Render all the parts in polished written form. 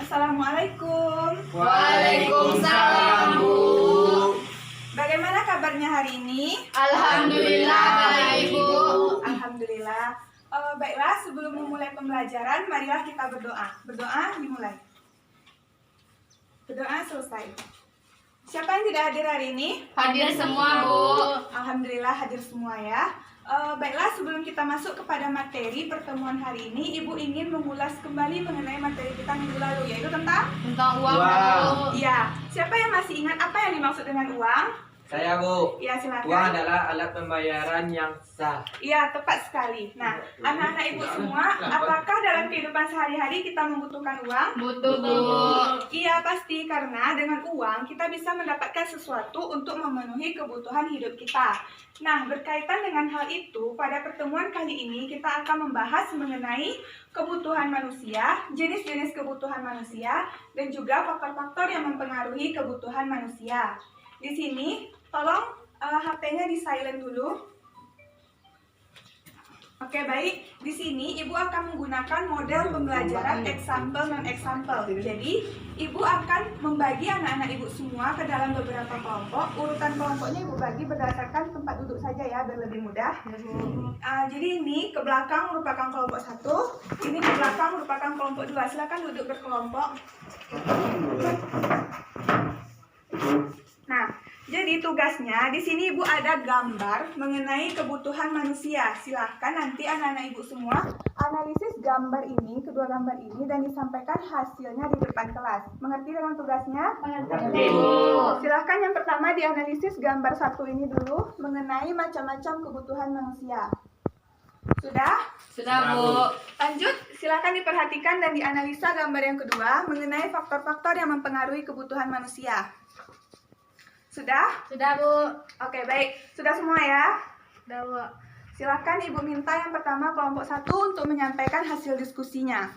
Assalamualaikum. Waalaikumsalam, Bu. Bagaimana kabarnya hari ini? Alhamdulillah baik, Bu. Alhamdulillah. Baiklah, sebelum memulai pembelajaran, marilah kita berdoa. Berdoa dimulai. Berdoa selesai. Siapa yang tidak hadir hari ini? Hadir semua, Bu. Alhamdulillah hadir semua ya. Baiklah, sebelum kita masuk kepada materi pertemuan hari ini, Ibu ingin mengulas kembali mengenai materi kita minggu lalu, yaitu tentang uang, Bu. Ya, siapa yang masih ingat apa yang dimaksud dengan uang? Saya, Bu. Ya, silakan. Uang adalah alat pembayaran yang sah. Iya, tepat sekali. Nah, anak-anak Ibu semua, apakah dalam kehidupan sehari-hari kita membutuhkan uang? Butuh, Bu. Iya, pasti. Karena dengan uang kita bisa mendapatkan sesuatu untuk memenuhi kebutuhan hidup kita. Nah, berkaitan dengan hal itu, pada pertemuan kali ini kita akan membahas mengenai kebutuhan manusia, jenis-jenis kebutuhan manusia, dan juga faktor-faktor yang mempengaruhi kebutuhan manusia. Di sini, tolong HP-nya di silent dulu. Oke, baik. Di sini Ibu akan menggunakan model pembelajaran example non-example. Jadi, Ibu akan membagi anak-anak Ibu semua ke dalam beberapa kelompok. Urutan kelompoknya Ibu bagi berdasarkan tempat duduk saja ya, biar lebih mudah. Jadi ini ke belakang merupakan kelompok 1, ini ke belakang merupakan kelompok 2. Silakan duduk berkelompok. Nah, jadi tugasnya di sini Ibu ada gambar mengenai kebutuhan manusia. Silahkan nanti anak-anak Ibu semua analisis gambar ini, kedua gambar ini, dan disampaikan hasilnya di depan kelas. Mengerti dengan tugasnya? Mengerti, Bu. Silahkan yang pertama dianalisis gambar 1 ini dulu mengenai macam-macam kebutuhan manusia. Sudah? Sudah, Bu. Lanjut, silahkan diperhatikan dan dianalisa gambar yang kedua mengenai faktor-faktor yang mempengaruhi kebutuhan manusia. Sudah? Sudah, Bu. Oke, baik. Sudah semua ya? Sudah, Bu. Silakan Ibu minta yang pertama kelompok 1 untuk menyampaikan hasil diskusinya.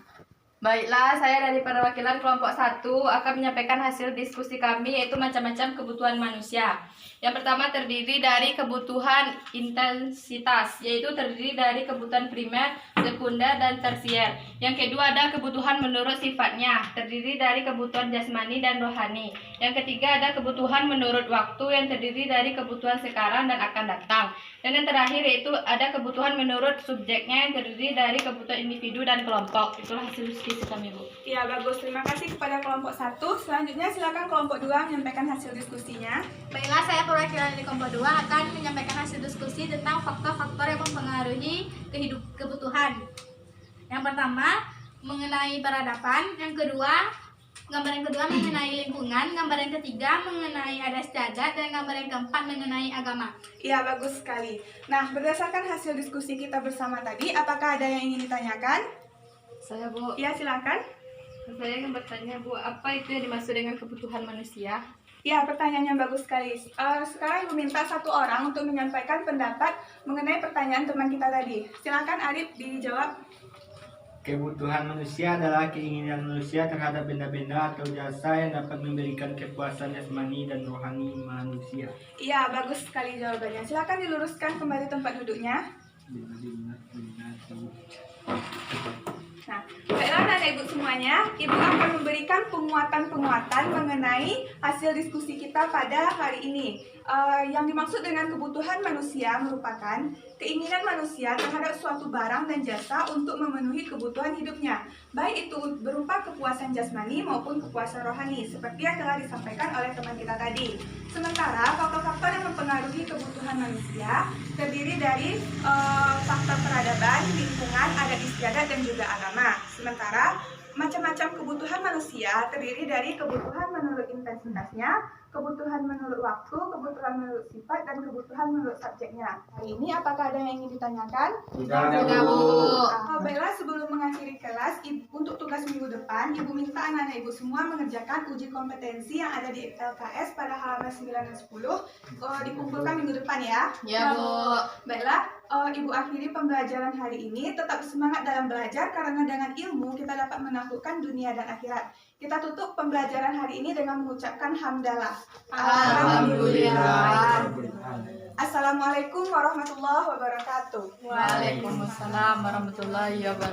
Baiklah, saya dari perwakilan kelompok 1 akan menyampaikan hasil diskusi kami, yaitu macam-macam kebutuhan manusia. Yang pertama terdiri dari kebutuhan intensitas, yaitu terdiri dari kebutuhan primer, sekunder, dan tersier. Yang kedua ada kebutuhan menurut sifatnya, terdiri dari kebutuhan jasmani dan rohani. Yang ketiga ada kebutuhan menurut waktu, yang terdiri dari kebutuhan sekarang dan akan datang. Dan yang terakhir yaitu ada kebutuhan menurut subjeknya, yang terdiri dari kebutuhan individu dan kelompok. Itulah hasil diskusi kami, Bu. Iya, bagus. Terima kasih kepada kelompok 1. Selanjutnya silakan kelompok 2 menyampaikan hasil diskusinya. Baiklah, saya perwakilan dari kelompok 2 akan menyampaikan hasil diskusi tentang faktor-faktor yang mempengaruhi kebutuhan. Yang pertama, mengenai peradaban. Gambar yang kedua mengenai lingkungan. Gambar yang ketiga mengenai adat istiadat. Dan gambar yang keempat mengenai agama. Iya, bagus sekali. Nah, berdasarkan hasil diskusi kita bersama tadi, apakah ada yang ingin ditanyakan? Saya, Bu. Iya, silakan. Saya ingin bertanya, Bu, apa itu yang dimaksud dengan kebutuhan manusia? Ya, pertanyaan yang bagus sekali. Sekarang Ibu minta satu orang untuk menyampaikan pendapat mengenai pertanyaan teman kita tadi. Silakan Arif dijawab. Kebutuhan manusia adalah keinginan manusia terhadap benda-benda atau jasa yang dapat memberikan kepuasan jasmani dan rohani manusia. Iya, bagus sekali jawabannya. Silakan diluruskan kembali tempat duduknya. Nah, baiklah anak-anak Ibu semuanya, Ibu akan memberikan penguatan-penguatan mengenai hasil diskusi kita pada hari ini. Yang dimaksud dengan kebutuhan manusia merupakan keinginan manusia terhadap suatu barang dan jasa untuk memenuhi kebutuhan hidupnya, baik itu berupa kepuasan jasmani maupun kepuasan rohani, seperti yang telah disampaikan oleh teman kita tadi. Sementara faktor-faktor yang mempengaruhi kebutuhan manusia terdiri dari faktor peradaban, lingkungan, adat istiadat, dan juga agama. Sementara macam-macam kebutuhan manusia terdiri dari kebutuhan menurut intensitasnya, kebutuhan menurut waktu, kebutuhan menurut sifat, dan kebutuhan menurut subjeknya. Hari ini apakah ada yang ingin ditanyakan? Sudah, Bu. Baiklah, sebelum mengakhiri kelas, untuk tugas minggu depan, Ibu minta anak-anak Ibu semua mengerjakan uji kompetensi yang ada di LKS pada halaman 9 dan 10. Dikumpulkan minggu depan ya. Ya, Bu. Baiklah, Ibu akhiri pembelajaran hari ini. Tetap semangat dalam belajar karena dengan ilmu kita dapat menaklukkan dunia dan akhirat. Kita tutup pembelajaran hari ini dengan mengucapkan hamdalah. Alhamdulillah. Assalamualaikum warahmatullahi wabarakatuh. Waalaikumsalam warahmatullahi wabarakatuh.